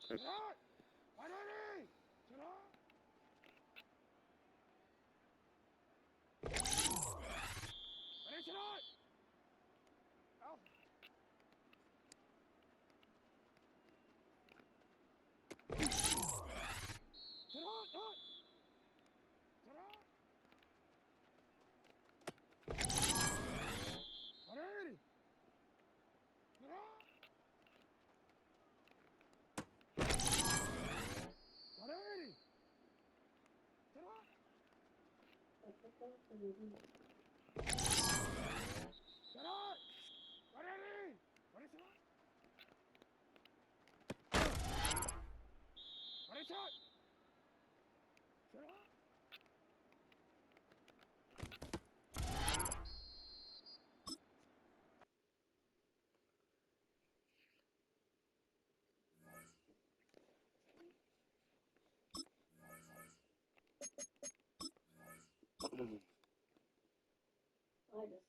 That's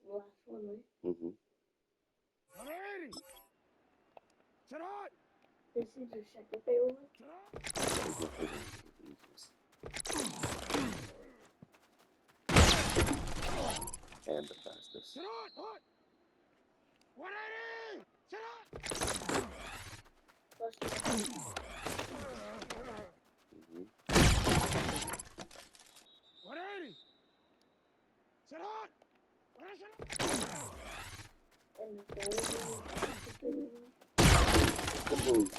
the last one, right? Mm-hmm. This is your second favorite one? And the fastest. And the third one? The move.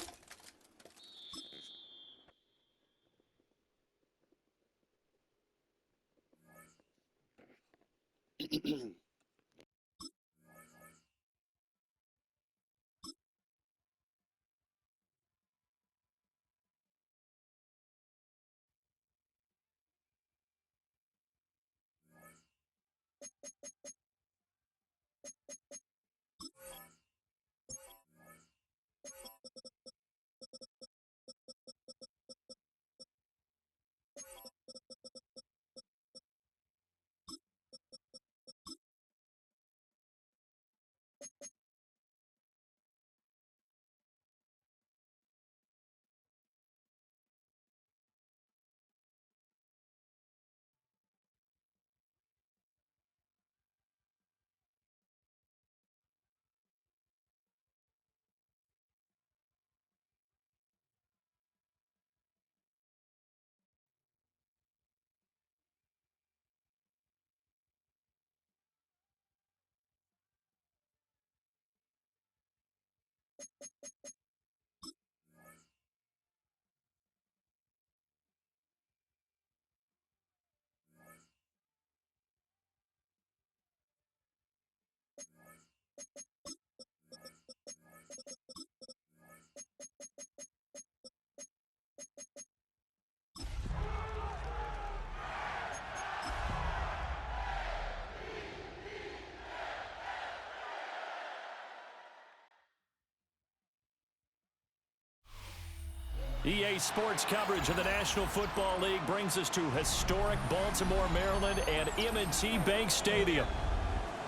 EA Sports coverage of the National Football League brings us to historic Baltimore, Maryland and M&T Bank Stadium.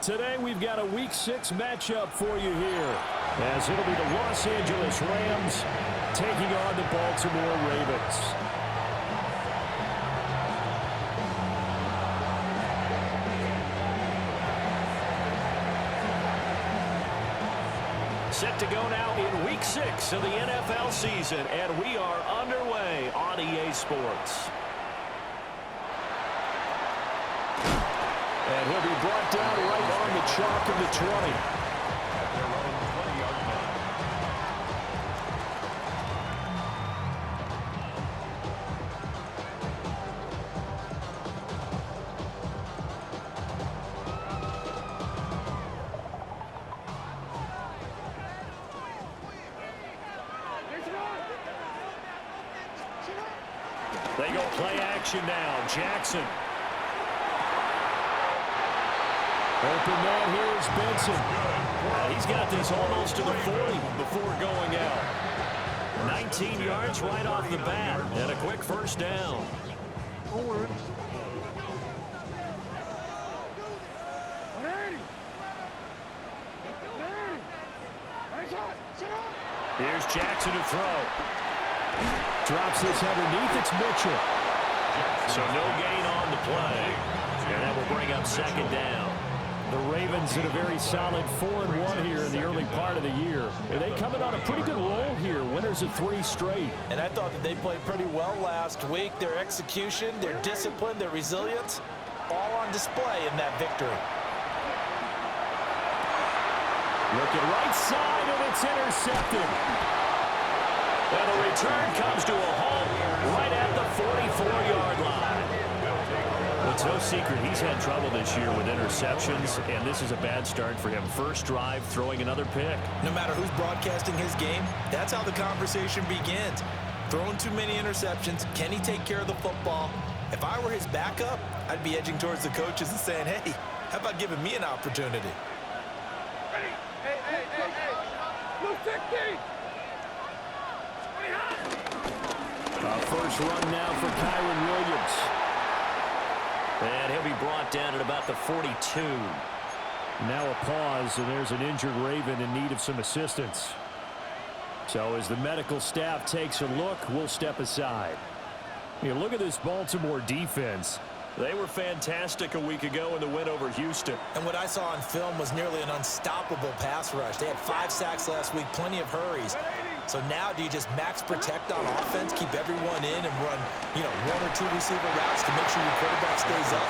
Today we've got a Week 6 matchup for you here, as it'll be the Los Angeles Rams taking on the Baltimore Ravens. Set to go now in Week 6 of the NFL season, and we are underway on EA Sports. And he'll be brought down right on the chalk of the 20. At their own 20-yard line. They go play action now. Jackson. Open man here is Benson. He's got this almost to the 40 before going out. 19 yards right off the bat and a quick first down. Here's Jackson to throw. Drops this underneath. It's Mitchell. So no gain on the play. And that will bring up second down. The Ravens in a very solid 4-1 here in the early part of the year. And they coming on a pretty good roll here. Winners of 3 straight. And I thought that they played pretty well last week. Their execution, their discipline, their resilience, all on display in that victory. Looking right side, and it's intercepted. And the return comes to a halt right at the 44-yard line. Well, it's no secret he's had trouble this year with interceptions, and this is a bad start for him. First drive, throwing another pick. No matter who's broadcasting his game, that's how the conversation begins. Throwing too many interceptions, can he take care of the football? If I were his backup, I'd be edging towards the coaches and saying, hey, how about giving me an opportunity? First run now for Kyron Williams. And he'll be brought down at about the 42. Now a pause, and there's an injured Raven in need of some assistance. So as the medical staff takes a look, we'll step aside. You look at this Baltimore defense. They were fantastic a week ago in the win over Houston. And what I saw on film was nearly an unstoppable pass rush. They had 5 sacks last week, plenty of hurries. So now do you just max protect on offense, keep everyone in, and run, 1 or 2 receiver routes to make sure your quarterback stays up?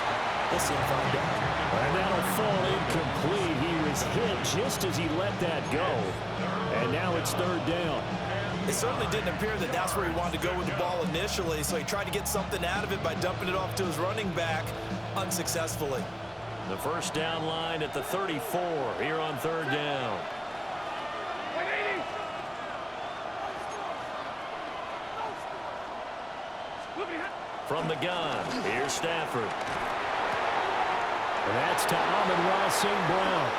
We'll soon find out. And that'll fall incomplete. He was hit just as he let that go. And now it's third down. It certainly didn't appear that that's where he wanted to go with the ball initially, so he tried to get something out of it by dumping it off to his running back unsuccessfully. The first down line at the 34 here on third down. From the gun, here's Stafford. And that's to Amon-Ra St. Brown.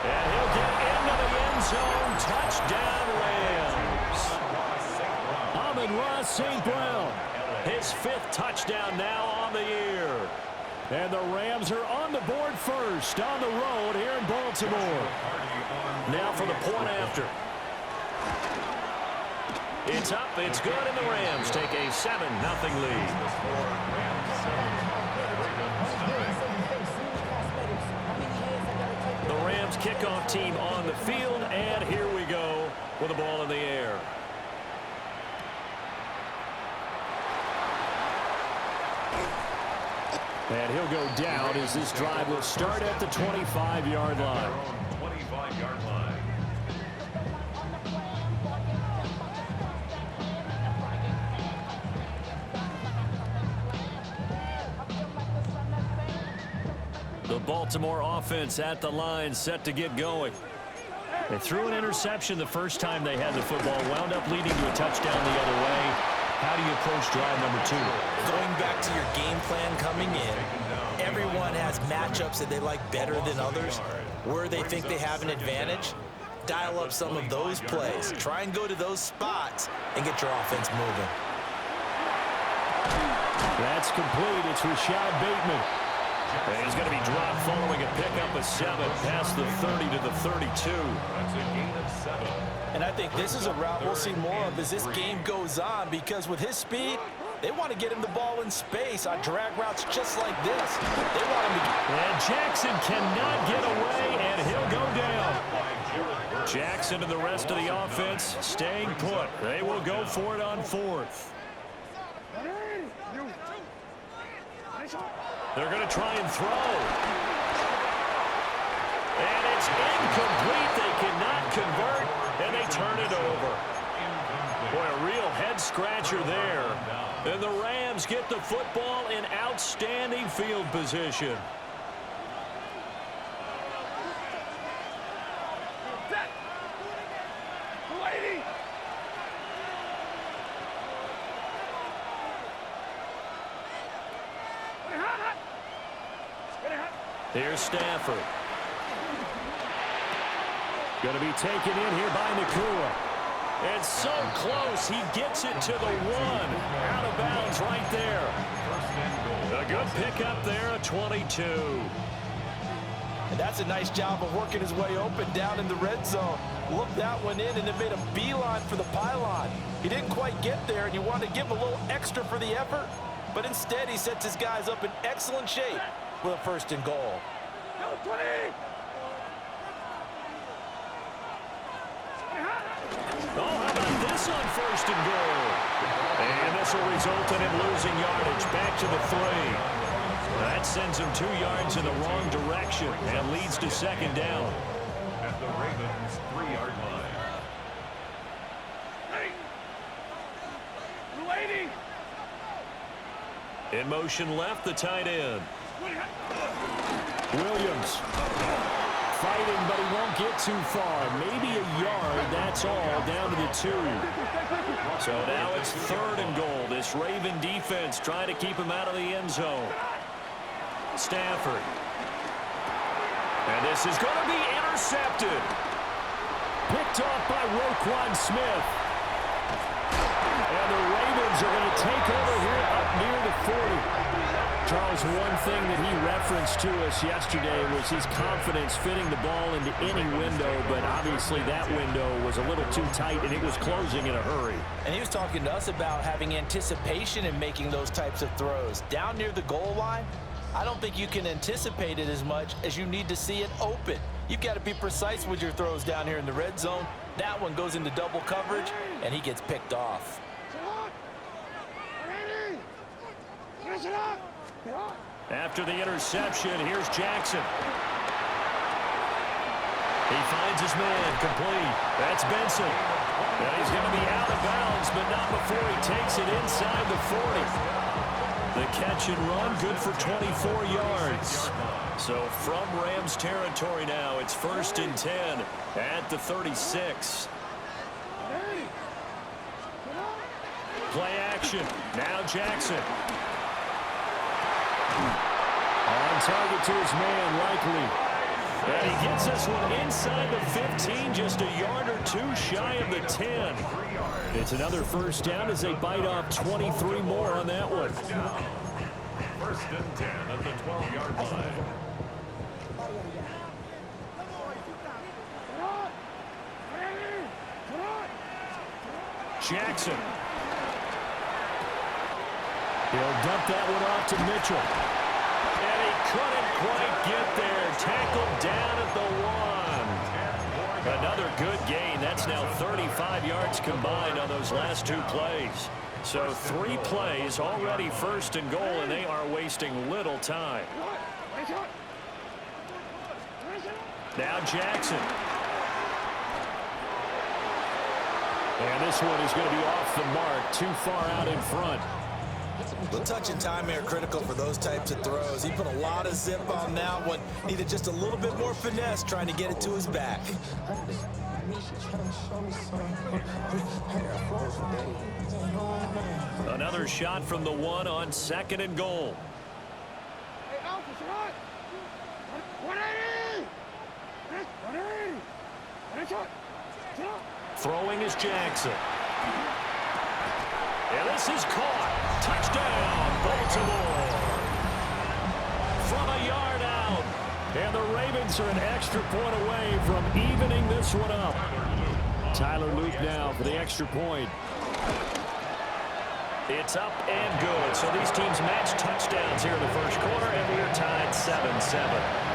And he'll get into the end zone. Touchdown, Rams. Amon-Ra St. Brown, his 5th touchdown now on the year. And the Rams are on the board first on the road here in Baltimore. Now for the point after. It's up, it's good, and the Rams take a 7-0 lead. The Rams kickoff team on the field, and here we go with the ball in the air. And he'll go down as this drive will start at the 25-yard line. 25-yard line. The Baltimore offense at the line, set to get going. They threw an interception the first time they had the football, wound up leading to a touchdown the other way. How do you approach drive number 2? Going back to your game plan coming in, everyone has matchups that they like better than others, where they think they have an advantage. Dial up some of those plays. Try and go to those spots and get your offense moving. That's complete. It's Rashad Bateman. And he's going to be dropped following a pickup of 7 past the 30 to the 32. That's a gain of 7. And I think this is a route we'll see more of as this game goes on, because with his speed, they want to get him the ball in space on drag routes just like this. They want him to... And Jackson cannot get away, and he'll go down. Jackson and the rest of the offense staying put. They will go for it on 4th. They're going to try and throw. And it's incomplete. They cannot convert, and they turn it over. Boy, a real head-scratcher there. And the Rams get the football in outstanding field position. Here's Stafford. Going to be taken in here by Nakua. It's so close. He gets it to the 1. Out of bounds right there. A good pickup there, a 22. And that's a nice job of working his way open down in the red zone. looked that one in and then made a beeline for the pylon. He didn't quite get there, and you wanted to give him a little extra for the effort, but instead he sets his guys up in excellent shape with a 1st and goal. Oh, how about this on 1st and goal? And this will result in him losing yardage back to the 3. That sends him 2 yards in the wrong direction and leads to 2nd down. At the Ravens' 3-yard line. Waiting. In motion left, the tight end. Williams. Fighting, but he won't get too far. Maybe a yard, that's all, down to the 2. So now it's 3rd and goal. This Raven defense trying to keep him out of the end zone. Stafford. And this is going to be intercepted. Picked off by Roquan Smith. And the Ravens are going to take over here up near the 40. Charles, one thing that he referenced to us yesterday was his confidence fitting the ball into any window, but obviously that window was a little too tight, and it was closing in a hurry. And he was talking to us about having anticipation in making those types of throws. Down near the goal line, I don't think you can anticipate it as much as you need to see it open. You've got to be precise with your throws down here in the red zone. That one goes into double coverage, and he gets picked off. After the interception, here's Jackson. He finds his man, complete. That's Benson. And he's going to be out of bounds, but not before he takes it inside the 40. The catch and run, good for 24 yards. So from Rams territory now, it's 1st and 10 at the 36. Play action. Now Jackson. On target to his man, likely. And he gets this one inside the 15, just a yard or 2 shy of the 10. It's another 1st down as they bite off 23 more on that one. 1st and 10 at the 12-yard line. Jackson. He'll dump that one off to Mitchell. And he couldn't quite get there. Tackled down at the 1. Another good gain. That's now 35 yards combined on those last 2 plays. So 3 plays, already 1st and goal, and they are wasting little time. Now Jackson. And this one is going to be off the mark, too far out in front. The touch and time are critical for those types of throws. He put a lot of zip on that one. Needed just a little bit more finesse trying to get it to his back. Another shot from the 1 on 2nd and goal. Throwing is Jackson. And this is caught. Touchdown, Baltimore. From a yard out. And the Ravens are an extra point away from evening this one up. Tyler Luke now for the extra point. It's up and good. So these teams match touchdowns here in the 1st quarter, and we are tied 7-7.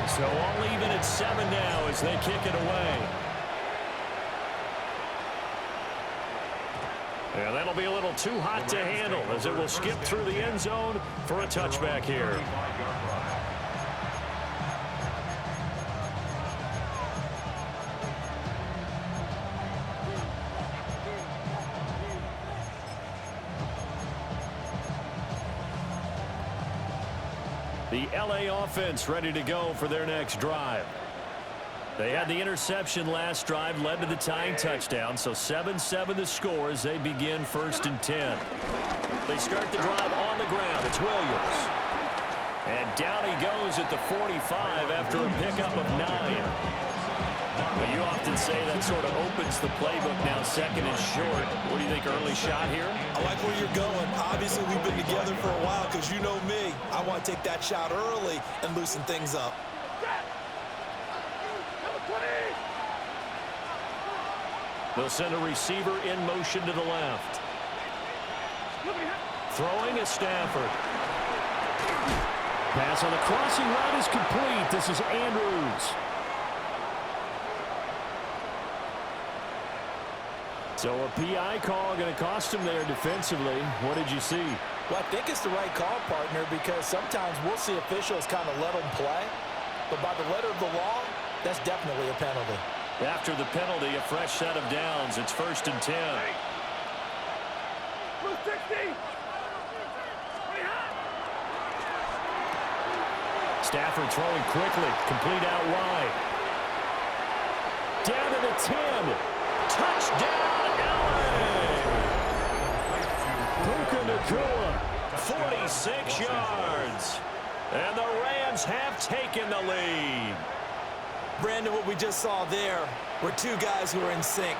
So all even at 7 now as they kick it away. And that'll be a little too hot to handle as it will skip through the end zone for a touchback here. The LA offense ready to go for their next drive. They had the interception last drive, led to the tying touchdown, so 7-7 the score as they begin 1st and 10. They start the drive on the ground. It's Williams. And down he goes at the 45 after a pickup of 9. Well, you often say that sort of opens the playbook now, second and short. What do you think, early shot here? I like where you're going. Obviously, we've been together for a while because you know me. I want to take that shot early and loosen things up. They'll send a receiver in motion to the left. Throwing is Stafford. Pass on the crossing route is complete. This is Andrews. So a PI call going to cost him there defensively. What did you see? Well, I think it's the right call, partner, because sometimes we'll see officials kind of let them play. But by the letter of the law, that's definitely a penalty. After the penalty, a fresh set of downs. It's 1st and 10. Stafford throwing quickly. Complete out wide. Down to the 10. Touchdown, LA! Puka Nacua, 46 yards. And the Rams have taken the lead. Brandon, what we just saw there were two guys who are in sync.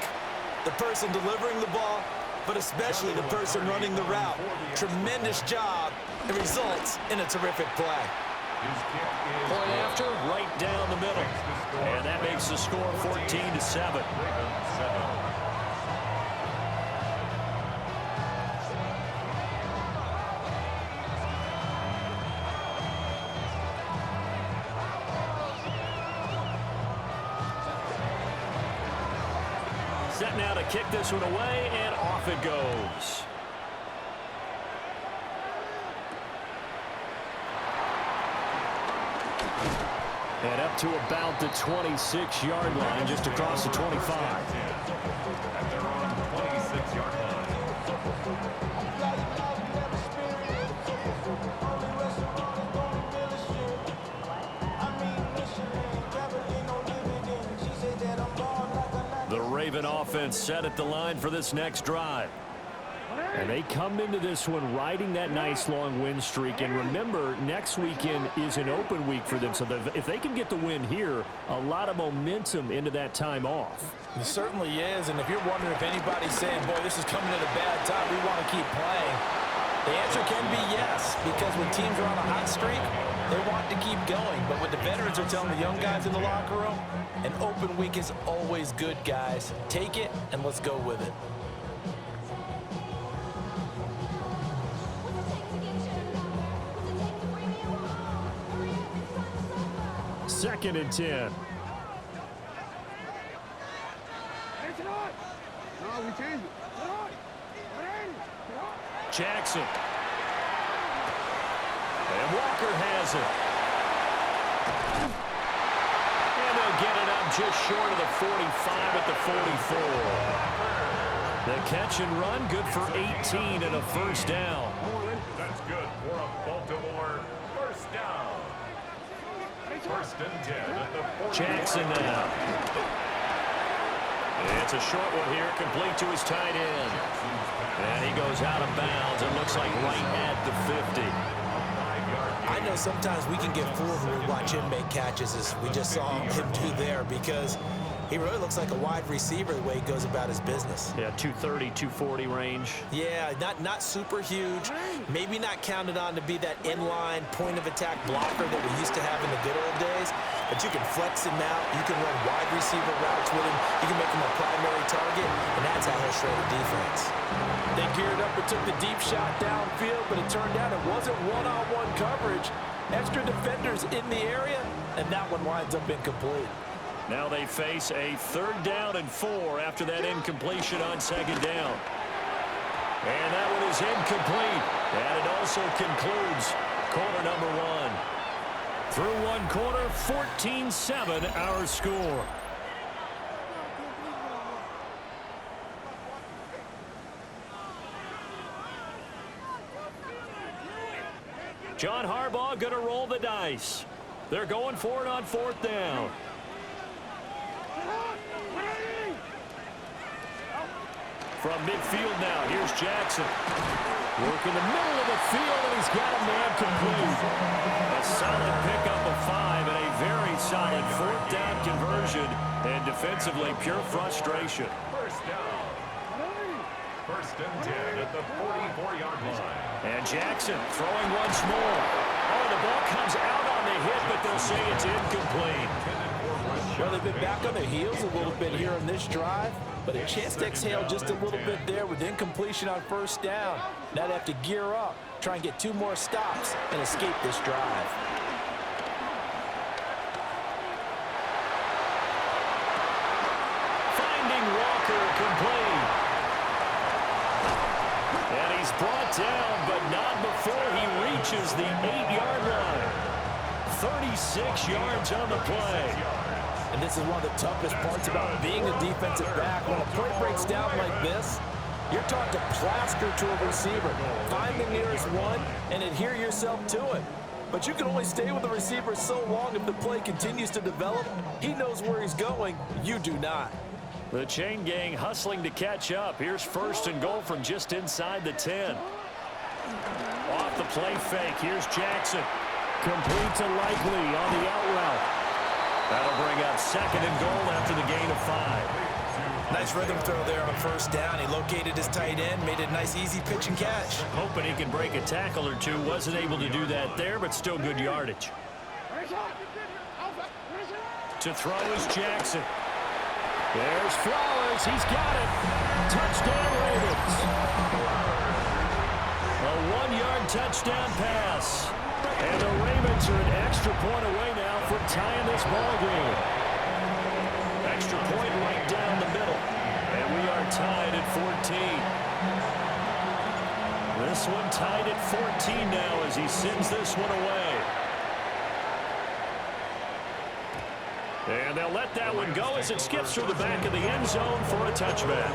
The person delivering the ball, but especially the person running the route. Tremendous job. It results in a terrific play. Point after, right down the middle. And that makes the score 14-7. Set now to kick this one away, and off it goes. And up to about the 26-yard line, just across the 25. At their own 26-yard line. The Raven offense set at the line for this next drive. And they come into this one riding that nice long win streak. And remember, next weekend is an open week for them. So if they can get the win here, a lot of momentum into that time off. It certainly is. And if you're wondering if anybody's saying, boy, this is coming at a bad time, we want to keep playing, the answer can be yes. Because when teams are on a hot streak, they want to keep going. But what the veterans are telling the young guys in the locker room, an open week is always good, guys. Take it and let's go with it. Second and 10. Jackson. And Walker has it. And they'll get it up just short of the 45 at the 44. The catch and run, good for 18 and a first down. That's good for a Baltimore first down. First and 10 at the 40. Jackson now. It's a short one here, complete to his tight end. And he goes out of bounds. It looks like right at the 50. I know sometimes we can get fooled when we watch him make catches, as we just saw him do there, because he really looks like a wide receiver the way he goes about his business. Yeah, 230, 240 range. Yeah, not super huge. Maybe not counted on to be that inline point-of-attack blocker that we used to have in the good old days. But you can flex him out. You can run wide receiver routes with him. You can make him a primary target, and that's how he'll shred a defense. They geared up and took the deep shot downfield, but it turned out it wasn't one-on-one coverage. Extra defenders in the area, and that one winds up incomplete. Now they face a 3rd down and 4 after that incompletion on 2nd down. And that one is incomplete. And it also concludes quarter number 1. Through one quarter, 14-7 our score. John Harbaugh going to roll the dice. They're going for it on 4th down. From midfield now, here's Jackson. Working the middle of the field, and he's got a man complete. A solid pickup of 5 and a very solid 4th down conversion. conversion, and defensively pure frustration. First down. First and 10 at the 44-yard line. And Jackson throwing once more. Oh, the ball comes out on the hit, but they'll say it's incomplete. Well, they've been back on their heels a little bit here on this drive, but a chance to exhale just a little bit there with incompletion on first down. Now they have to gear up, try and get 2 more stops, and escape this drive. Finding Walker complete. And he's brought down, but not before he reaches the 8-yard line. 36 yards on the play. And this is one of the toughest parts about being a defensive back. When a play breaks down like this, you're taught to plaster to a receiver. Find the nearest one and adhere yourself to it. But you can only stay with the receiver so long if the play continues to develop. He knows where he's going. You do not. The chain gang hustling to catch up. Here's first and goal from just inside the 10. Off the play fake. Here's Jackson. Complete to Likely on the out route. That'll bring up second and goal after the gain of 5. Nice rhythm throw there on first down. He located his tight end, made it a nice easy pitch and catch. Hoping he can break a tackle or two. Wasn't able to do that there, but still good yardage. To throw is Jackson. There's Flowers. He's got it. Touchdown Ravens. A 1-yard touchdown pass. And the Ravens are an extra point away now from tying this ball game. Extra point right down the middle. And we are tied at 14. This one tied at 14 now as he sends this one away. And they'll let that one go as it skips through the back of the end zone for a touchback.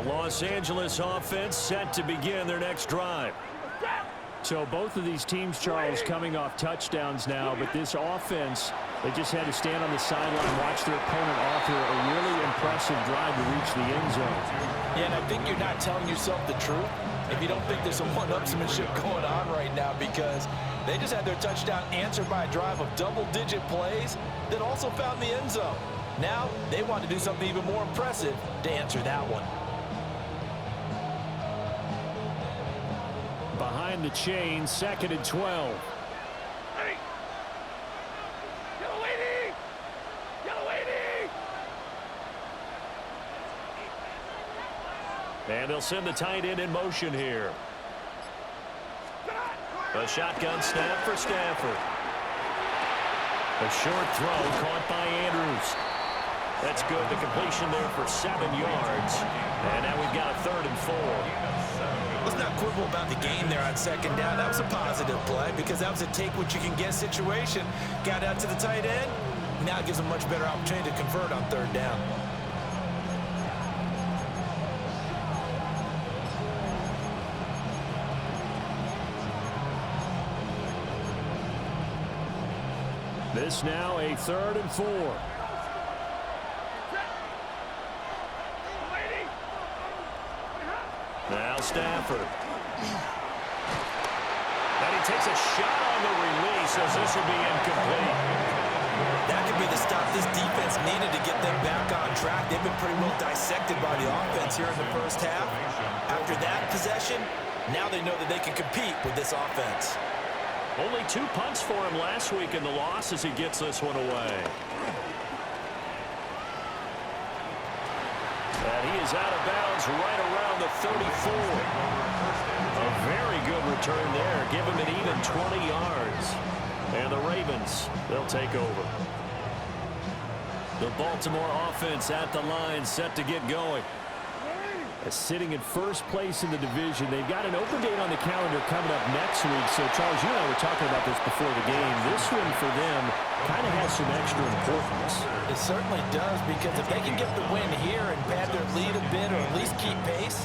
Los Angeles offense set to begin their next drive. So both of these teams, Charles, coming off touchdowns now, but this offense, they just had to stand on the sideline, watch their opponent offer a really impressive drive to reach the end zone. Yeah, and I think you're not telling yourself the truth if you don't think there's some one-upsmanship going on right now, because they just had their touchdown answered by a drive of double-digit plays that also found the end zone. Now they want to do something even more impressive to answer that one. Behind the chain, second and 12. And they'll send the tight end in motion here. A shotgun snap for Stafford. A short throw caught by Andrews. That's good. The completion there for 7 yards. And now we've got a 3rd and 4. Let's not quibble about the game there on second down. That was a positive play because that was a take-what-you-can-get situation. Got out to the tight end. Now it gives them a much better opportunity to convert on 3rd down. This now a 3rd and 4. Now Stafford. And he takes a shot on the release as this will be incomplete. That could be the stop this defense needed to get them back on track. They've been pretty well dissected by the offense here in the first half. After that possession, now they know that they can compete with this offense. Only 2 punts for him last week in the loss as he gets this one away. And he is out of bounds right around the 34. A very good return there. Give him an even 20 yards. And the Ravens, they'll take over. The Baltimore offense at the line, set to get going. Sitting in first place in the division. They've got an open date on the calendar coming up next week. So, Charles, you and I were talking about this before the game. This one for them kind of has some extra importance. It certainly does, because if they can get the win here and pad their lead a bit or at least keep pace,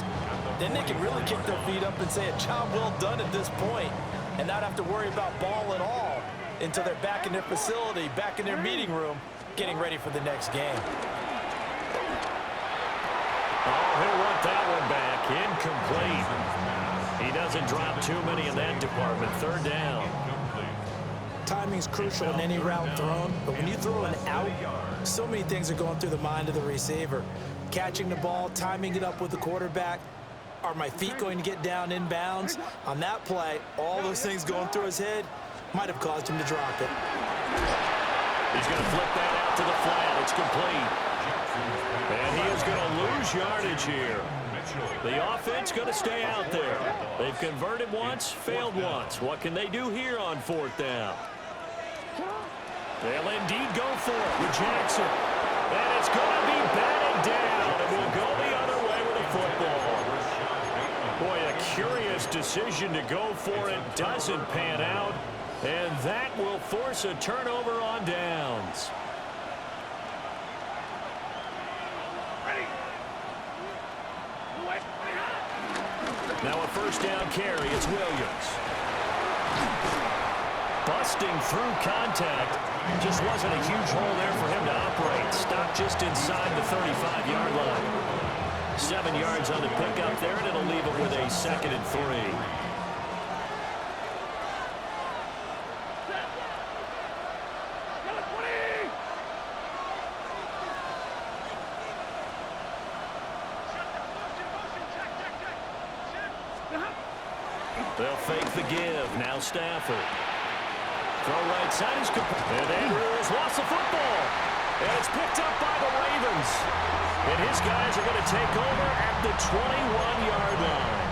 then they can really kick their feet up and say a job well done at this point and not have to worry about ball at all until they're back in their facility, back in their meeting room, getting ready for the next game. Oh, he'll want that one back. Incomplete. He doesn't drop too many in that department. Third down. Timing's crucial in any route thrown, but when you throw an out, so many things are going through the mind of the receiver. Catching the ball, timing it up with the quarterback. Are my feet going to get down in bounds? On that play, all those things going through his head might have caused him to drop it. He's going to flip that out to the flat. It's complete. And he is going to lose yardage here. The offense going to stay out there. They've converted once, failed once. What can they do here on fourth down? They'll indeed go for it with Jackson. And it's going to be batted down. And we'll go the other way with the football. Boy, a curious decision to go for it. Doesn't pan out. And that will force a turnover on downs. Now a first down carry. It's Williams. Busting through contact. Just wasn't a huge hole there for him to operate. Stopped just inside the 35-yard line. 7 yards on the pickup there, and it'll leave him with a 2nd and 3. They'll fake the give. Now Stafford. Throw right side is complete. And Andrews lost the football. And it's picked up by the Ravens. And his guys are going to take over at the 21-yard line.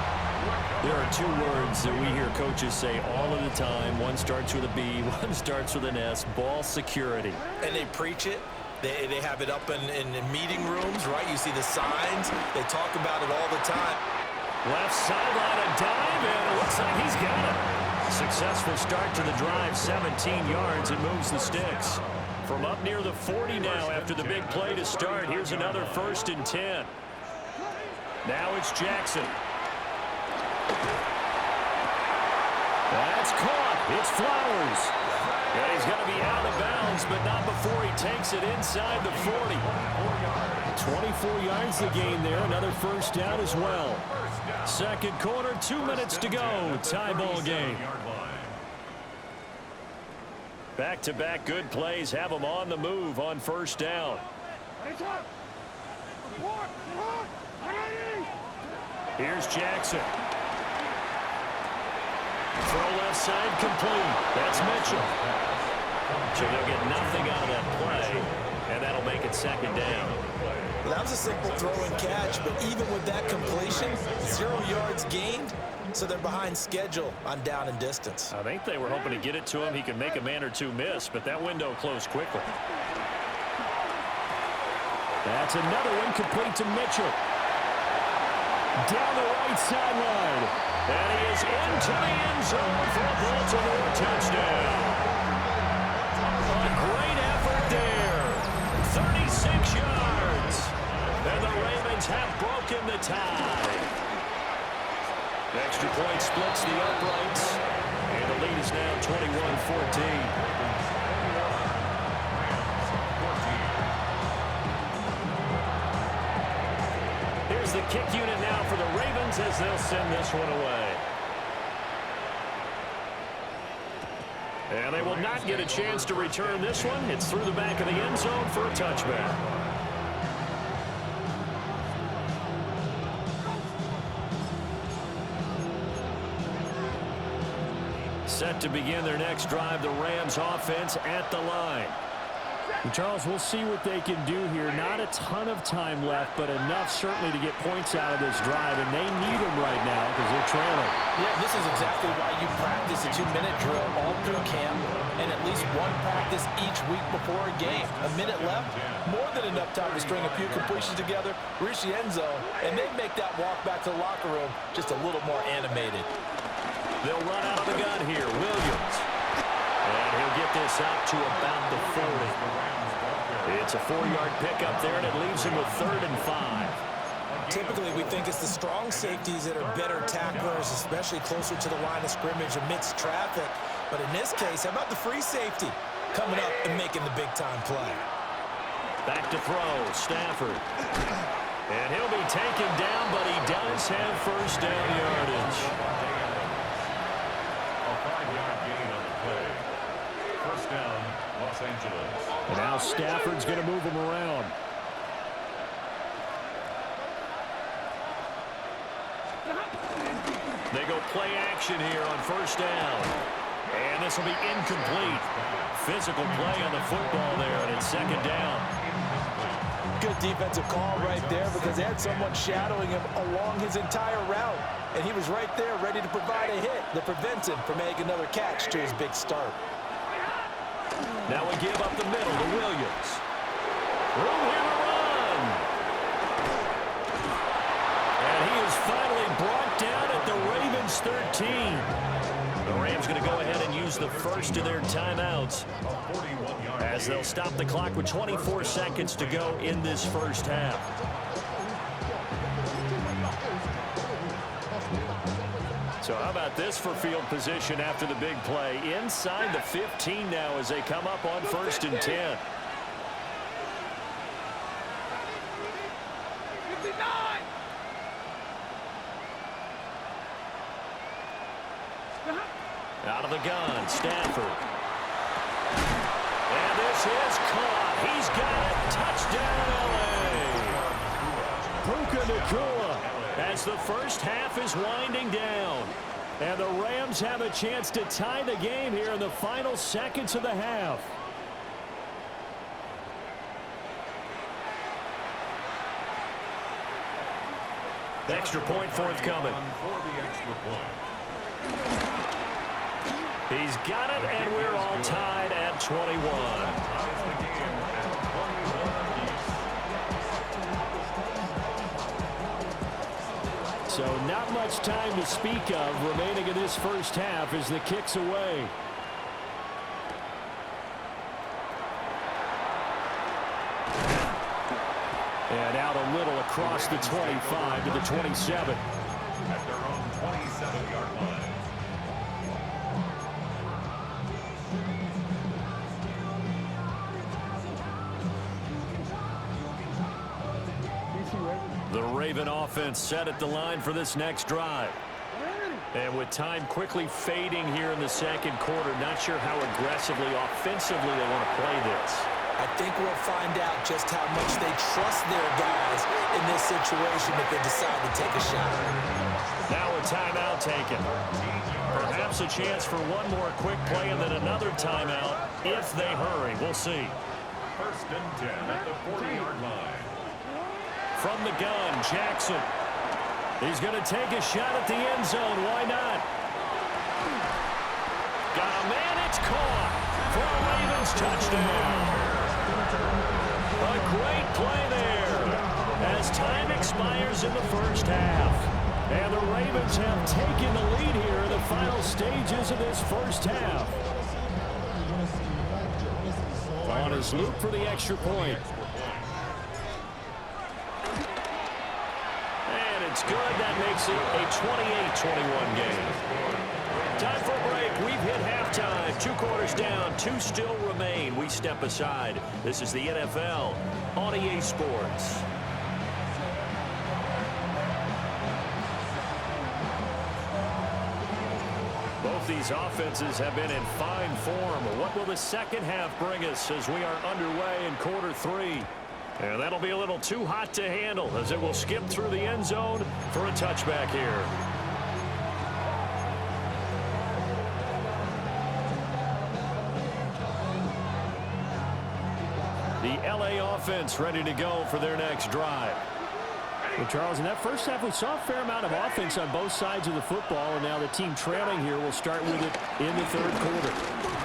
There are 2 words that we hear coaches say all of the time. One starts with a B, one starts with an S. Ball security. And they preach it. They have it up in meeting rooms, right? You see the signs. They talk about it all the time. Left sideline, a dive, and it looks like he's got it. Successful start to the drive, 17 yards, and moves the sticks. From up near the 40 now after the big play to start, here's another 1st and 10. Now it's Jackson. That's caught. It's Flowers. And he's going to be out of bounds, but not before he takes it inside the 40. 24 yards to gain there. Another first down as well. Second quarter, 2 minutes to go. Tie ball game. Back-to-back good plays have them on the move on first down. Here's Jackson. Throw left side complete. That's Mitchell. So they'll get nothing out of that play, and that'll make it 2nd down. Well, that was a simple throw and catch, but even with that completion, 0 yards gained, so they're behind schedule on down and distance. I think they were hoping to get it to him. He could make a man or 2 miss, but that window closed quickly. That's another one complete to Mitchell. Down the right sideline. And he is into the end zone for a Baltimore touchdown. A great effort there. 36 yards. And the Ravens have broken the tie. Extra point splits the uprights. And the lead is now 21-14. Here's the kick unit now for the Ravens as they'll send this one away. And they will not get a chance to return this one. It's through the back of the end zone for a touchback. Set to begin their next drive, the Rams offense at the line. Charles, we'll see what they can do here. Not a ton of time left, but enough certainly to get points out of this drive, and they need them right now because they're trailing. Yeah, this is exactly why you practice a 2-minute drill all through camp and at least one practice each week before a game. A minute left, more than enough time to string a few completions together, reach the end zone, and then make that walk back to the locker room just a little more animated. They'll run out of the gun here. Williams. And he'll get this up to about the 40. It's a 4-yard pickup there, and it leaves him with 3rd and 5. typically we think it's the strong safeties that are better tacklers, especially closer to the line of scrimmage amidst traffic. But in this case, how about the free safety coming up and making the big-time play? Back to throw, Stafford. And he'll be taken down, but he does have first down yardage. A 5-yard gain on the play. First down, Los Angeles. And now Stafford's going to move him around. They go play action here on first down. And this will be incomplete. Physical play on the football there, and it's second down. Good defensive call right there because they had someone shadowing him along his entire route. And he was right there ready to provide a hit that prevents him from making another catch to his big start. Now we give up the middle to Williams. Room here to run. And he is finally brought down at the Ravens 13. The Rams going to go ahead and use the first of their timeouts as they'll stop the clock with 24 seconds to go in this first half. So how about this for field position after the big play? Inside the 15 now as they come up on first and 10. Out of the gun, Stafford. And this is caught. He's got it. Touchdown, L.A. Puka Nacua as the first half is winding down. And the Rams have a chance to tie the game here in the final seconds of the half. Extra point forthcoming. He's got it, and we're all tied at 21. So not much time to speak of remaining in this first half as the kick's away. And out a little across the 25 to the 27. At their own 27-yard line. The Raven offense set at the line for this next drive. And with time quickly fading here in the second quarter, not sure how aggressively, offensively they want to play this. I think we'll find out just how much they trust their guys in this situation if they decide to take a shot. Now a timeout taken. Perhaps a chance for one more quick play and then another timeout if they hurry. We'll see. First and 10 at the 40-yard line. From the gun, Jackson. He's going to take a shot at the end zone. Why not? Got a man. It's caught for a Ravens touchdown. A great play there as time expires in the first half. And the Ravens have taken the lead here in the final stages of this first half. On his loop for the extra point. It's good. That makes it a 28-21 game. Time for a break. We've hit halftime. 2 quarters down. 2 still remain. We step aside. This is the NFL on EA Sports. Both these offenses have been in fine form. What will the second half bring us as we are underway in quarter 3? And that'll be a little too hot to handle as it will skip through the end zone for a touchback here. The LA offense ready to go for their next drive. Well, Charles, in that first half, we saw a fair amount of offense on both sides of the football, and now the team trailing here will start with it in the third quarter.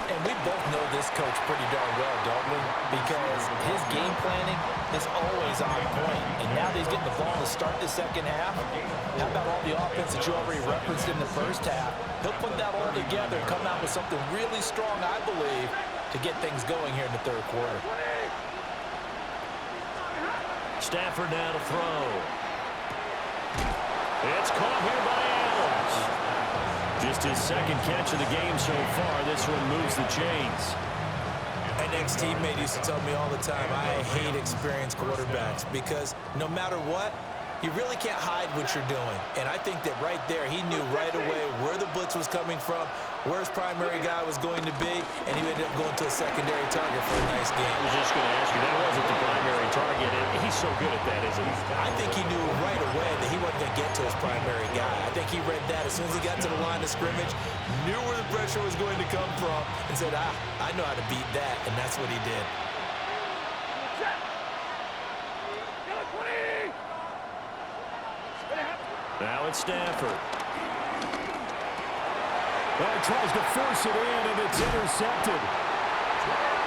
And we both know this coach pretty darn well, don't we? Because his game planning is always on point. And now that he's getting the ball to start the second half, how about all the offense that you already referenced in the first half? He'll put that all together and come out with something really strong, I believe, to get things going here in the third quarter. Stafford now to throw. It's caught here by Adams. Just his second catch of the game so far. This one moves the chains. My next teammate used to tell me all the time, I hate experienced quarterbacks because no matter what, you really can't hide what you're doing. And I think that right there, he knew right away where the blitz was coming from, where his primary guy was going to be, and he ended up going to a secondary target for a nice game. I was just going to ask you, that wasn't the primary target, and he's so good at that, isn't he? I think he knew right away that he wasn't going to get to his primary guy. I think he read that as soon as he got to the line of scrimmage, knew where the pressure was going to come from, and said, I know how to beat that, and that's what he did. Now it's Stafford. Well, he tries to force it in, and it's intercepted.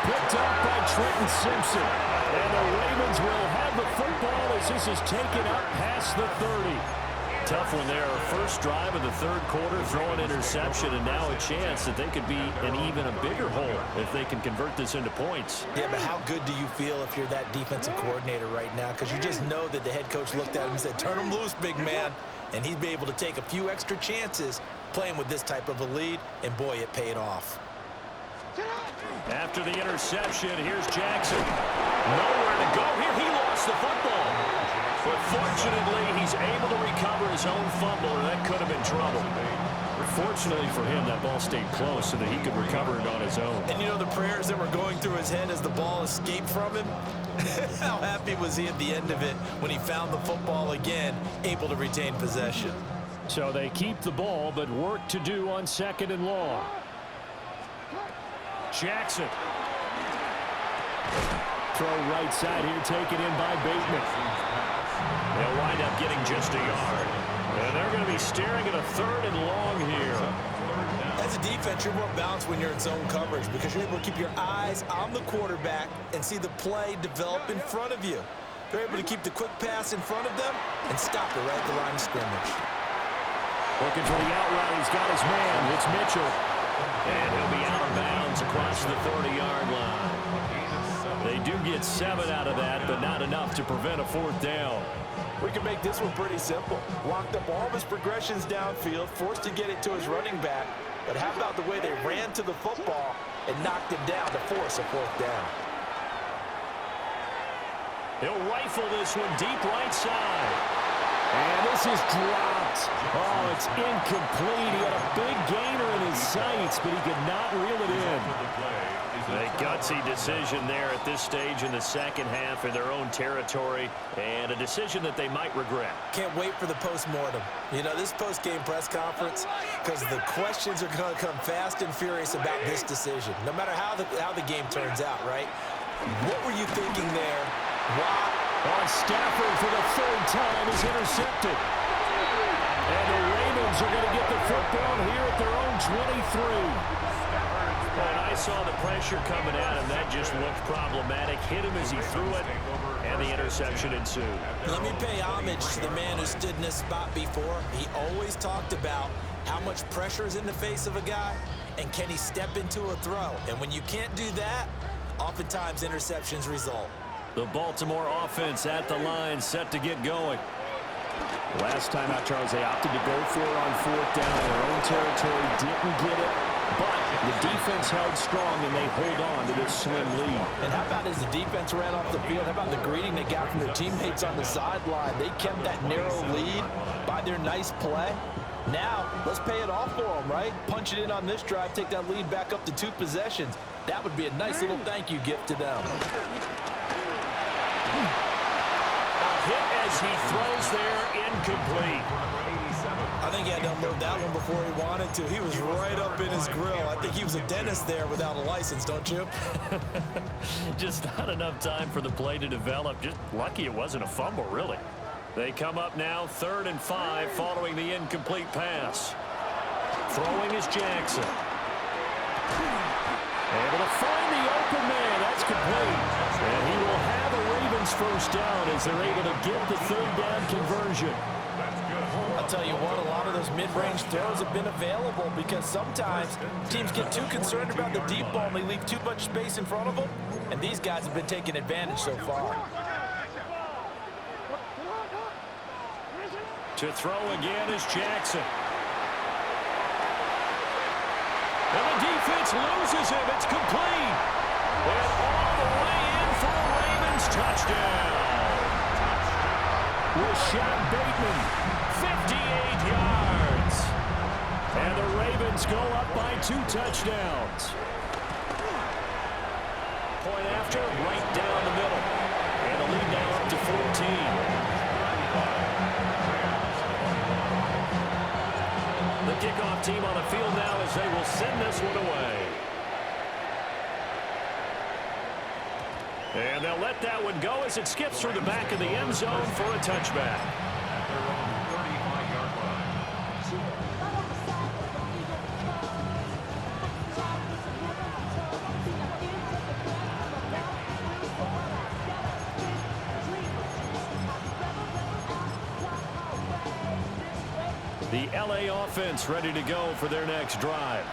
Picked up by Trenton Simpson. And the Ravens will have the football as this is taken up past the 30. Tough one there. First drive of the third quarter, throw an interception, and now a chance that they could be in even a bigger hole if they can convert this into points. Yeah, but how good do you feel if you're that defensive coordinator right now? Because you just know that the head coach looked at him and said, turn him loose, big man. And he'd be able to take a few extra chances playing with this type of a lead, and boy, it paid off. After the interception, here's Jackson. Nowhere to go here. He lost the football. But fortunately, he's able to recover his own fumble, and that could have been trouble. Fortunately for him, that ball stayed close so that he could recover it on his own. And you know the prayers that were going through his head as the ball escaped from him? How happy was he at the end of it when he found the football again, able to retain possession? So they keep the ball, but work to do on 2nd and long. Jackson. Throw right side here, taken in by Bateman. They'll wind up getting just a yard. And they're going to be staring at a 3rd and long here. As a defense, you're more balanced when you're in zone coverage because you're able to keep your eyes on the quarterback and see the play develop in front of you. They're able to keep the quick pass in front of them and stop it right at the line of scrimmage. Looking for the outright. He's got his man. It's Mitchell. And he'll be out of bounds across the 30-yard line. They do get 7 out of that, but not enough to prevent a 4th down. We can make this one pretty simple. Locked up all of his progressions downfield, forced to get it to his running back. But how about the way they ran to the football and knocked him down to force a 4th down? He'll rifle this one deep right side. And this is dropped. Oh, it's incomplete. He had a big gainer in his sights, but he could not reel it in. A gutsy decision there at this stage in the second half in their own territory, and a decision that they might regret. Can't wait for the post-mortem. You know, this post-game press conference, because the questions are going to come fast and furious about this decision, no matter how the game turns out, right? What were you thinking there? Why? On Stafford for the 3rd time is intercepted. And the Ravens are going to get the football here at their own 23. And I saw the pressure coming at him. That just looked problematic. Hit him as he threw it, and the interception ensued. Let me pay homage to the man who stood in this spot before. He always talked about how much pressure is in the face of a guy, and can he step into a throw. And when you can't do that, oftentimes interceptions result. The Baltimore offense at the line, set to get going. Last time out, Charles, they opted to go for it on 4th down in their own territory. Didn't get it, but the defense held strong, and they hold on to this slim lead. And how about as the defense ran off the field, how about the greeting they got from their teammates on the sideline? They kept that narrow lead by their nice play. Now, let's pay it off for them, right? Punch it in on this drive, take that lead back up to 2 possessions. That would be a nice little thank you gift to them. A hit as he throws there, incomplete. I think he had to unload that one before he wanted to. He was right up in his grill. I think he was a dentist there without a license, don't you? Just not enough time for the play to develop. Just lucky it wasn't a fumble, really. They come up now, 3rd and 5, following the incomplete pass. Throwing is Jackson. Able to find the open man. That's complete. And he will have a Ravens 1st down as they're able to get the 3rd down conversion. I'll tell you what, a lot of those mid-range throws have been available because sometimes teams get too concerned about the deep ball and they leave too much space in front of them, and these guys have been taking advantage so far. To throw again is Jackson. And the defense loses him. It's complete. And all the way in for a Ravens touchdown. Rashad Bateman, 58 yards. And the Ravens go up by 2 touchdowns. Point after, right down the middle. And the lead now up to 14. The kickoff team on the field now as they will send this one away. And they'll let that one go as it skips through the back of the end zone for a touchback. At their own 35-yard line. The LA offense ready to go for their next drive.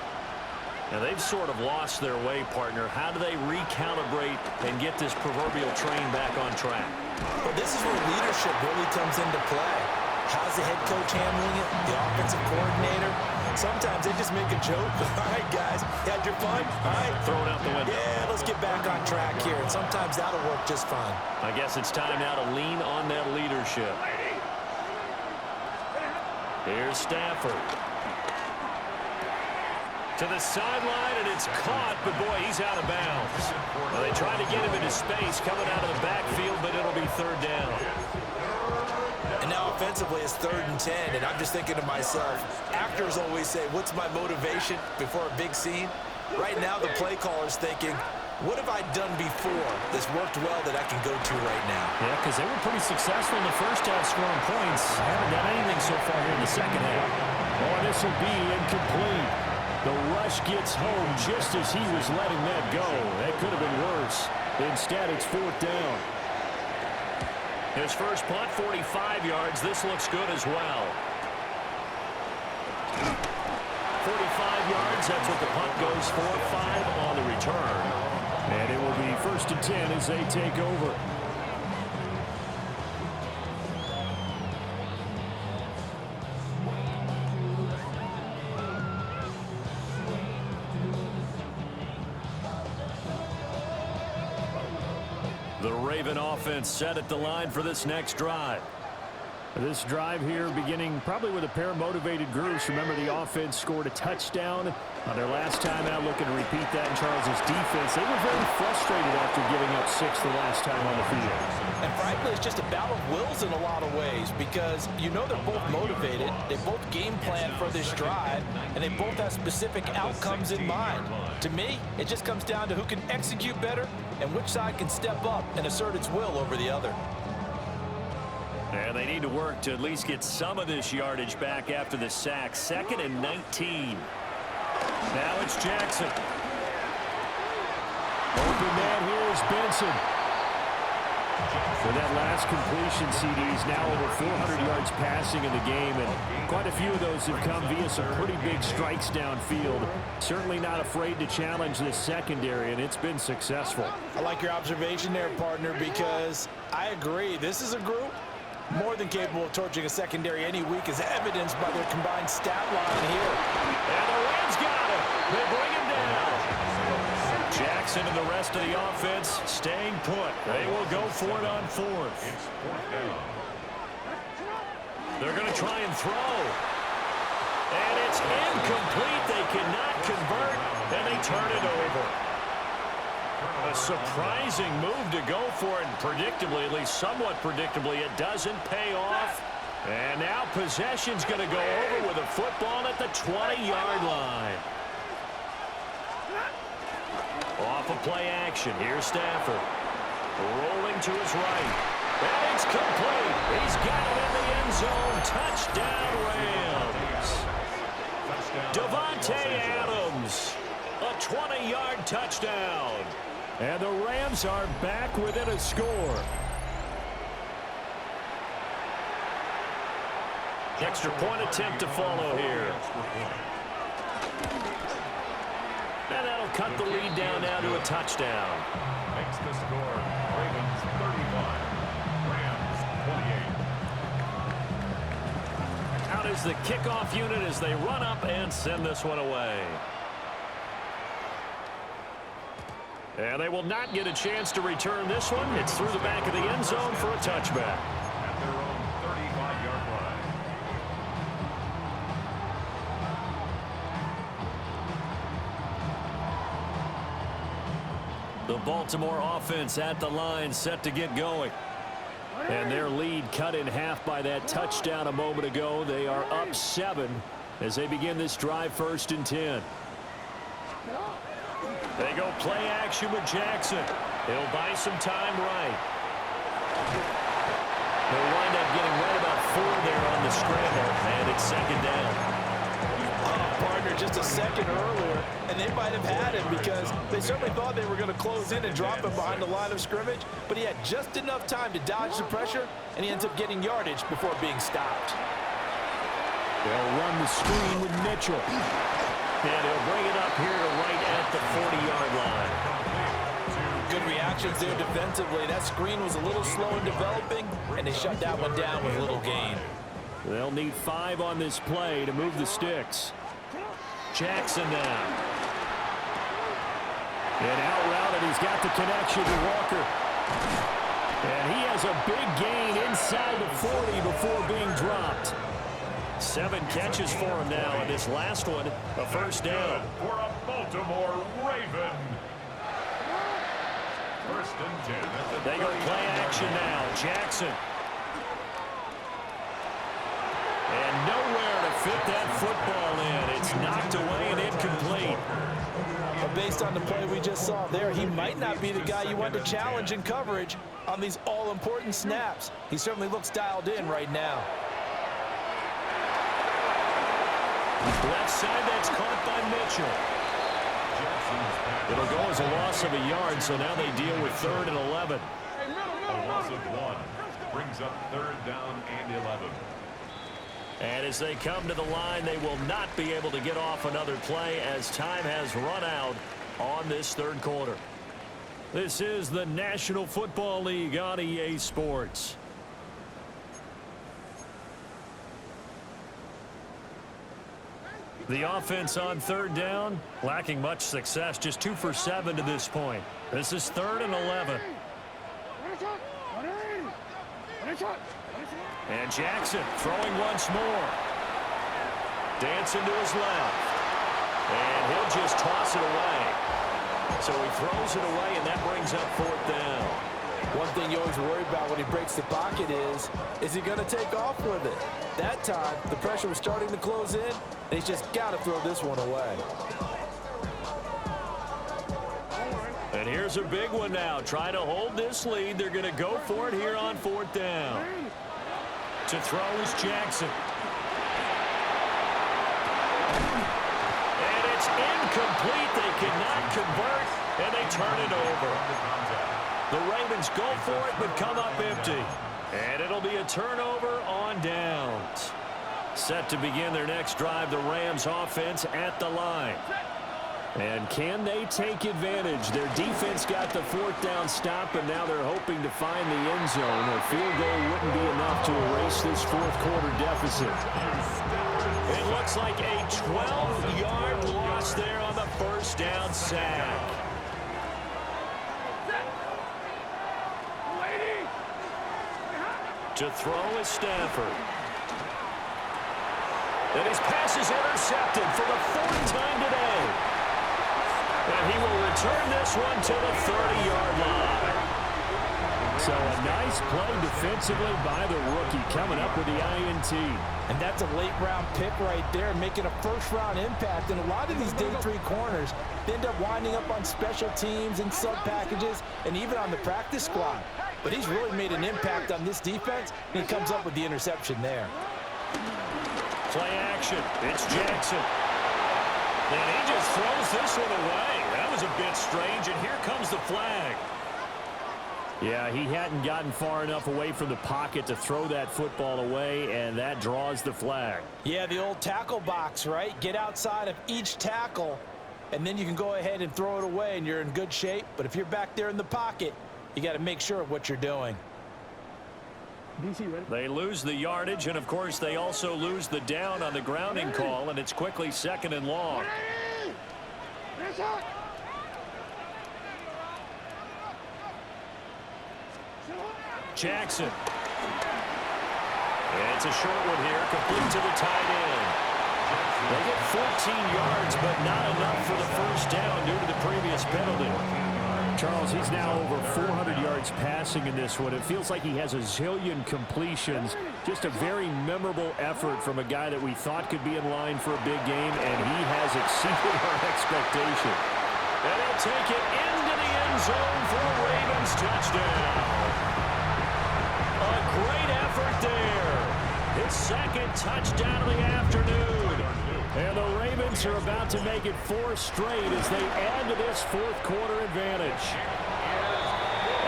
Now they've sort of lost their way, partner. How do they recalibrate and get this proverbial train back on track? Well, this is where leadership really comes into play. How's the head coach handling it? The offensive coordinator? Sometimes they just make a joke. All right, guys, had your fun? All right. Thrown out the window. Yeah, let's get back on track here. And sometimes that'll work just fine. I guess it's time now to lean on that leadership. Here's Stafford. To the sideline, and it's caught, but boy, he's out of bounds. Well, they tried to get him into space coming out of the backfield, but it'll be 3rd down. And now offensively, it's 3rd and 10, and I'm just thinking to myself, actors always say, what's my motivation before a big scene? Right now, the play caller's thinking, what have I done before that's worked well that I can go to right now? Yeah, because they were pretty successful in the first half scoring points. Haven't done anything so far here in the second half. Oh, this will be incomplete. The rush gets home just as he was letting that go. That could have been worse. Instead, it's 4th down. His first punt, 45 yards. This looks good as well. 45 yards, that's what the punt goes for. 5 on the return. And it will be 1st and 10 as they take over. The Raven offense set at the line for this next drive. This drive here beginning probably with a pair of motivated groups. Remember, the offense scored a touchdown on their last time out, looking to repeat that in Charles's defense. They were very frustrated after giving up 6 the last time on the field. And frankly, it's just a battle of wills in a lot of ways because you know they're both motivated, they both game plan for this drive, and they both have specific outcomes in mind. To me, it just comes down to who can execute better and which side can step up and assert its will over the other. And they need to work to at least get some of this yardage back after the sack. 2nd and 19. Now it's Jackson. Open man here is Benson. For that last completion, CD's now over 400 yards passing in the game, and quite a few of those have come via some pretty big strikes downfield. Certainly not afraid to challenge this secondary, and it's been successful. I like your observation there, partner, because I agree. This is a group more than capable of torching a secondary any week, as evidenced by their combined stat line here. And the Rams got him. They bring him down. Jackson and the rest of the offense staying put. They will go for it on 4th. It's 4th down. They're going to try and throw. And it's incomplete. They cannot convert, and they turn it over. A surprising move to go for it, and predictably, at least somewhat predictably, it doesn't pay off. And now possession's going to go over with a football at the 20-yard line. Off of play action, here's Stafford. Rolling to his right. And it's complete. He's got it in the end zone. Touchdown, Rams. Devontae Adams. A 20-yard touchdown. And the Rams are back within a score. Extra point attempt to follow here. And that'll cut the lead down now to a touchdown. Makes the score Ravens 35, Rams 28. is the kickoff unit as they run up and send this one away. And they will not get a chance to return this one. It's through the back of the end zone for a touchback. At their own 35-yard line. The Baltimore offense at the line, set to get going. And their lead cut in half by that touchdown a moment ago. They are up 7 as they begin this drive, 1st and 10. They go play action with Jackson. He'll buy some time right. They'll wind up getting right about 4 there on the scramble, and it's 2nd down. Partner just a second earlier, and they might have had him because they certainly thought they were going to close in and drop him behind the line of scrimmage, but he had just enough time to dodge the pressure, and he ends up getting yardage before being stopped. They'll run the screen with Mitchell. And he'll bring it up here to right at the 40-yard line. Good reactions there defensively. That screen was a little slow in developing, and they shut that one down with little gain. They'll need 5 on this play to move the sticks. Jackson now. And out route, and he's got the connection to Walker. And he has a big gain inside the 40 before being dropped. 7 catches for him now, and this last one, a 1st down. For a Baltimore Raven. 1st and 10. They go play action now. Jackson. And nowhere to fit that football in. It's knocked away and incomplete. But based on the play we just saw there, he might not be the guy you want to challenge in coverage on these all-important snaps. He certainly looks dialed in right now. Left side, that's caught by Mitchell. It'll go as a loss of a yard, so now they deal with 3rd and 11. A loss of 1 brings up 3rd down and 11. And as they come to the line, they will not be able to get off another play as time has run out on this 3rd quarter. This is the National Football League on EA Sports. The offense on 3rd down, lacking much success, just 2 for 7 to this point. This is 3rd and 11. And Jackson throwing once more. Dancing to his left. And he'll just toss it away. So he throws it away, and that brings up 4th down. One thing you always worry about when he breaks the pocket is he going to take off with it? That time, the pressure was starting to close in, and he's just got to throw this one away. And here's a big one now. Trying to hold this lead. They're going to go for it here on 4th down. To throw is Jackson. And it's incomplete. They cannot convert, and they turn it over. The Ravens go for it, but come up empty. And it'll be a turnover on downs. Set to begin their next drive, the Rams offense at the line. And can they take advantage? Their defense got the 4th down stop, and now they're hoping to find the end zone. A field goal wouldn't be enough to erase this 4th quarter deficit. It looks like a 12-yard loss there on the 1st down sack. To throw is Stafford. And his pass is intercepted for the 4th time today. And he will return this one to the 30-yard line. So a nice play defensively by the rookie, coming up with the INT. And that's a late-round pick right there, making a first-round impact. And a lot of these day 3 corners, they end up winding up on special teams and sub-packages and even on the practice squad. But he's really made an impact on this defense, and he comes up with the interception there. Play action. It's Jackson. And he just throws this one away. That was a bit strange, and here comes the flag. Yeah, he hadn't gotten far enough away from the pocket to throw that football away, and that draws the flag. Yeah, the old tackle box, right? Get outside of each tackle, and then you can go ahead and throw it away, and you're in good shape. But if you're back there in the pocket, you got to make sure of what you're doing. They lose the yardage, and, of course, they also lose the down on the grounding call, and it's quickly 2nd and long. Jackson. And it's a short one here, complete to the tight end. They get 14 yards, but not enough for the first down due to the previous penalty. Charles, he's now over 400 yards passing in this one. It feels like he has a zillion completions. Just a very memorable effort from a guy that we thought could be in line for a big game, and he has exceeded our expectation. And he'll take it into the end zone for a Ravens touchdown. A great effort there. His 2nd touchdown of the afternoon. And the Ravens are about to make it 4 straight as they add to this 4th quarter advantage.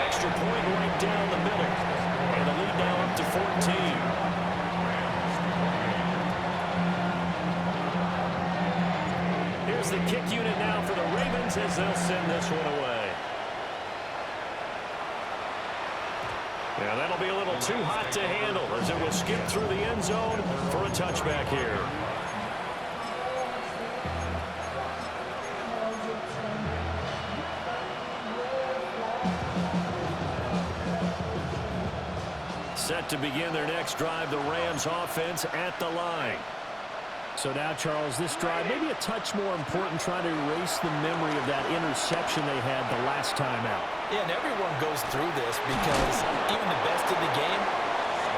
Extra point right down the middle. And the lead now up to 14. Here's the kick unit now for the Ravens as they'll send this one away. Yeah, that'll be a little too hot to handle as it will skip through the end zone for a touchback here. Set to begin their next drive, the Rams offense at the line. So now, Charles, this drive maybe a touch more important, trying to erase the memory of that interception they had the last time out. Yeah, and everyone goes through this because even the best in the game,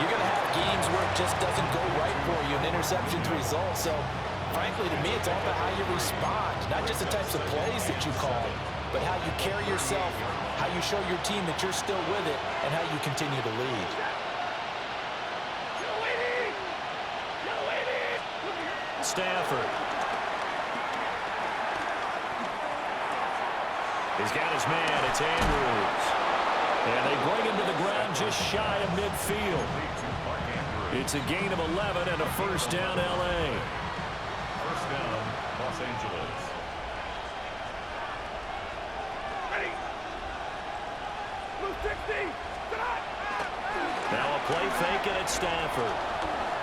you're going to have games where it just doesn't go right for you, and interceptions result. So, frankly, to me, it's all about how you respond, not just the types of plays that you call, but how you carry yourself, how you show your team that you're still with it, and how you continue to lead. Stafford. He's got his man. It's Andrews. And they bring him to the ground just shy of midfield. It's a gain of 11 and a first down, L.A. First down, Los Angeles. Now a play fake, and it's Stafford.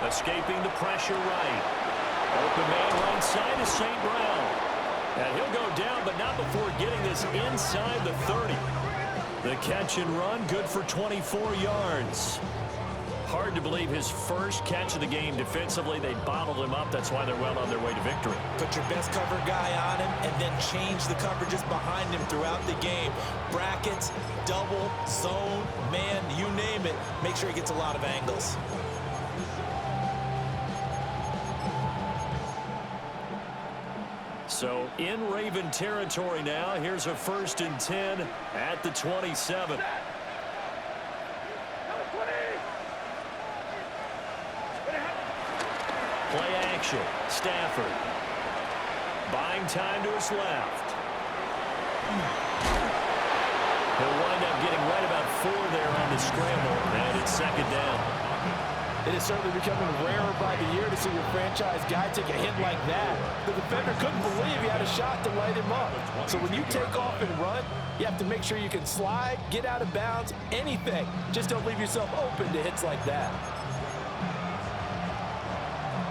Escaping the pressure right. Open man right side is St. Brown. And he'll go down, but not before getting this inside the 30. The catch and run, good for 24 yards. Hard to believe his first catch of the game defensively. They bottled him up. That's why they're well on their way to victory. Put your best cover guy on him and then change the coverages behind him throughout the game. Brackets, double, zone, man, you name it. Make sure he gets a lot of angles. So in Raven territory now. Here's a 1st and 10 at the 27. Play action. Stafford. Buying time to his left. He'll wind up getting right about 4 there on the scramble, and it's 2nd down. It is certainly becoming rarer by the year to see your franchise guy take a hit like that. The defender couldn't believe he had a shot to light him up. So when you take off and run, you have to make sure you can slide, get out of bounds, anything. Just don't leave yourself open to hits like that.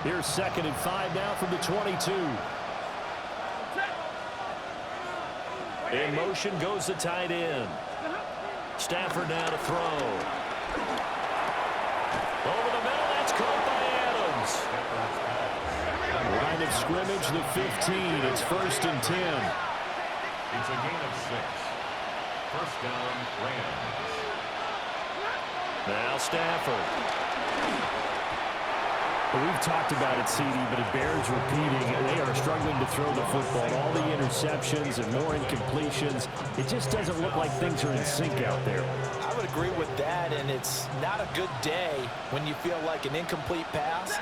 Here's 2nd and 5 now from the 22. In motion goes the tight end. Stafford now to throw. Over the middle, that's caught by Adams. Line of scrimmage, the 15. It's 1st and 10. It's a gain of 6. First down, Rams. Now Stafford. Well, we've talked about it, CD, but it bears repeating. They are struggling to throw the football. All the interceptions and more incompletions. It just doesn't look like things are in sync out there. I would agree with that, and it's not a good day when you feel like an incomplete pass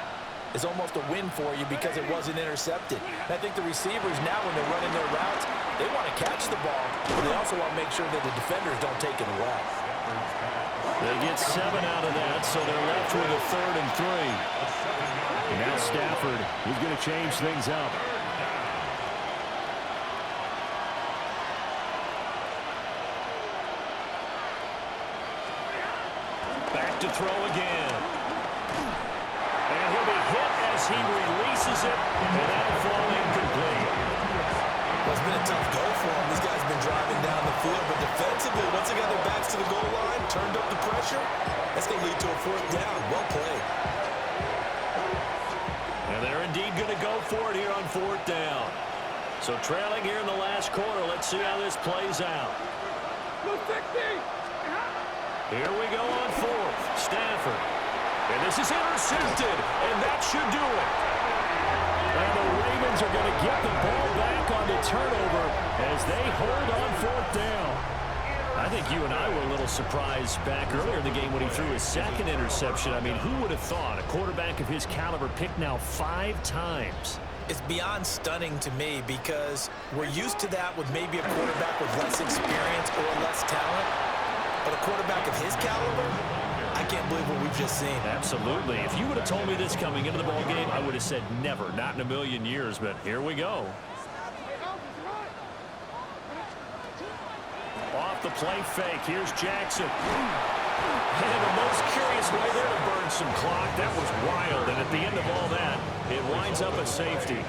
is almost a win for you because it wasn't intercepted. And I think the receivers now, when they're running their routes, they want to catch the ball, but they also want to make sure that the defenders don't take it away. They get 7 out of that, so they're left with a 3rd and 3. And now Stafford is going to change things up. Back back to throw again. And he'll be hit as he releases it, and that'll fall incomplete. Well, it's been a tough go for him. These guys have been driving down the field, but defensively, once they got their backs to the goal line, turned up the pressure, that's going to lead to a fourth down. Well played. And they're indeed going to go for it here on fourth down. So trailing here in the last quarter, let's see how this plays out. Here we go on fourth. Stafford. And this is intercepted, and that should do it. And the Ravens are going to get the ball back on the turnover as they hold on fourth down. I think you and I were a little surprised back earlier in the game when he threw his second interception. I mean, who would have thought a quarterback of his caliber picked now 5 times? It's beyond stunning to me because we're used to that with maybe a quarterback with less experience or less talent. But a quarterback of his caliber, I can't believe what we've just seen. Absolutely. If you would have told me this coming into the ball game, I would have said never, not in a million years. But here we go. Off the play fake. Here's Jackson. And the most curious way there to burn some clock. That was wild. And at the end of all that, it winds up a safety.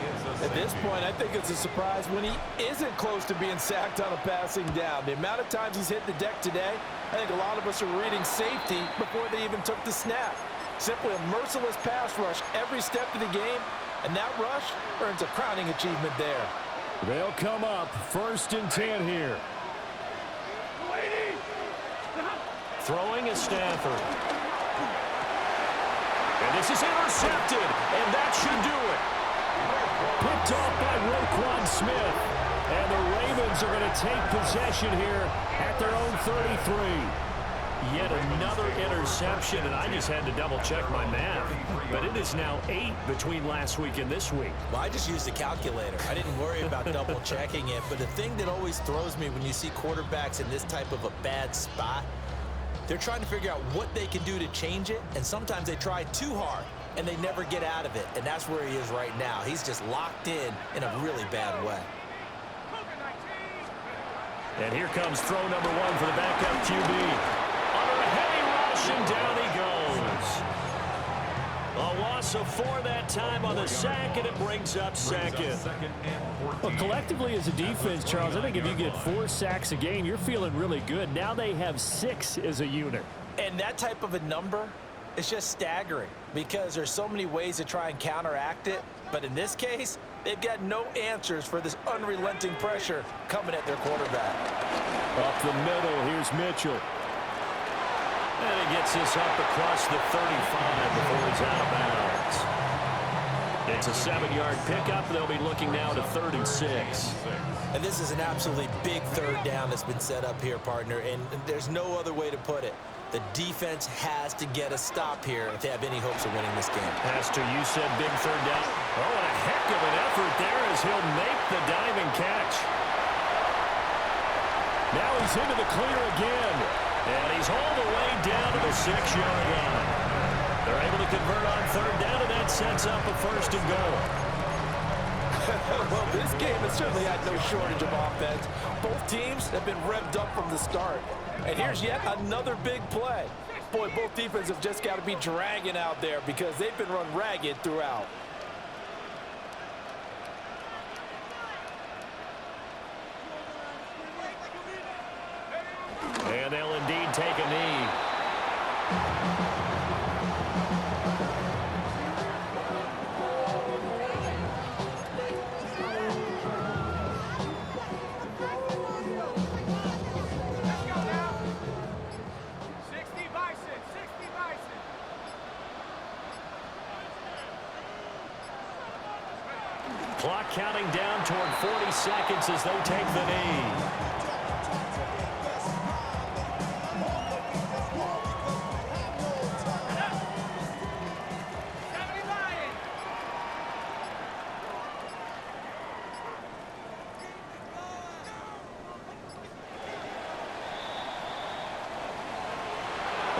At this point, I think it's a surprise when he isn't close to being sacked on a passing down. The amount of times he's hit the deck today, I think a lot of us are reading safety before they even took the snap. Simply a merciless pass rush every step of the game, and that rush earns a crowning achievement there. They'll come up 1st and 10 here. Throwing is Stafford. And this is intercepted, and that should do it. Picked off by Roquan Smith. And the Ravens are going to take possession here at their own 33. Yet another interception, and I just had to double-check my math. But it is now 8 between last week and this week. Well, I just used a calculator. I didn't worry about double-checking it. But the thing that always throws me when you see quarterbacks in this type of a bad spot, they're trying to figure out what they can do to change it, and sometimes they try too hard, and they never get out of it. And that's where he is right now. He's just locked in a really bad way. And here comes throw number 1 for the backup QB. Under a heavy rush, and down he goes. A loss of 4 that time on the sack, and it brings up second. Well, collectively as a defense, Charles, I think if you get 4 sacks a game, you're feeling really good. Now they have 6 as a unit. And that type of a number is just staggering because there's so many ways to try and counteract it. But in this case, they've got no answers for this unrelenting pressure coming at their quarterback. Up the middle, here's Mitchell. And he gets this up across the 35 before he's out of bounds. It's a 7-yard pickup. They'll be looking now to 3rd and 6. And this is an absolutely big 3rd down that's been set up here, partner, and there's no other way to put it. The defense has to get a stop here if they have any hopes of winning this game. Pastor, you said big 3rd down. Oh, and a heck of an effort there as he'll make the diving catch. Now he's into the clear again. And he's all the way down to the 6-yard line. They're able to convert on 3rd down, and that sets up a 1st and goal. Well, this game has certainly had no shortage of offense. Both teams have been revved up from the start. And here's yet another big play. Boy, both defenses have just got to be dragging out there because they've been run ragged throughout. And they'll indeed take a knee. Clock counting down toward 40 seconds as they take the knee.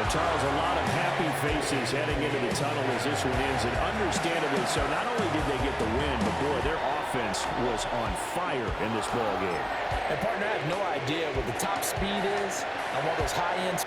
Charles, a lot of happy faces heading into the tunnel as this one ends, and understandably so. Not only did they get the win, but boy, their offense was on fire in this ball game. And partner, I have no idea what the top speed is on one of those high-end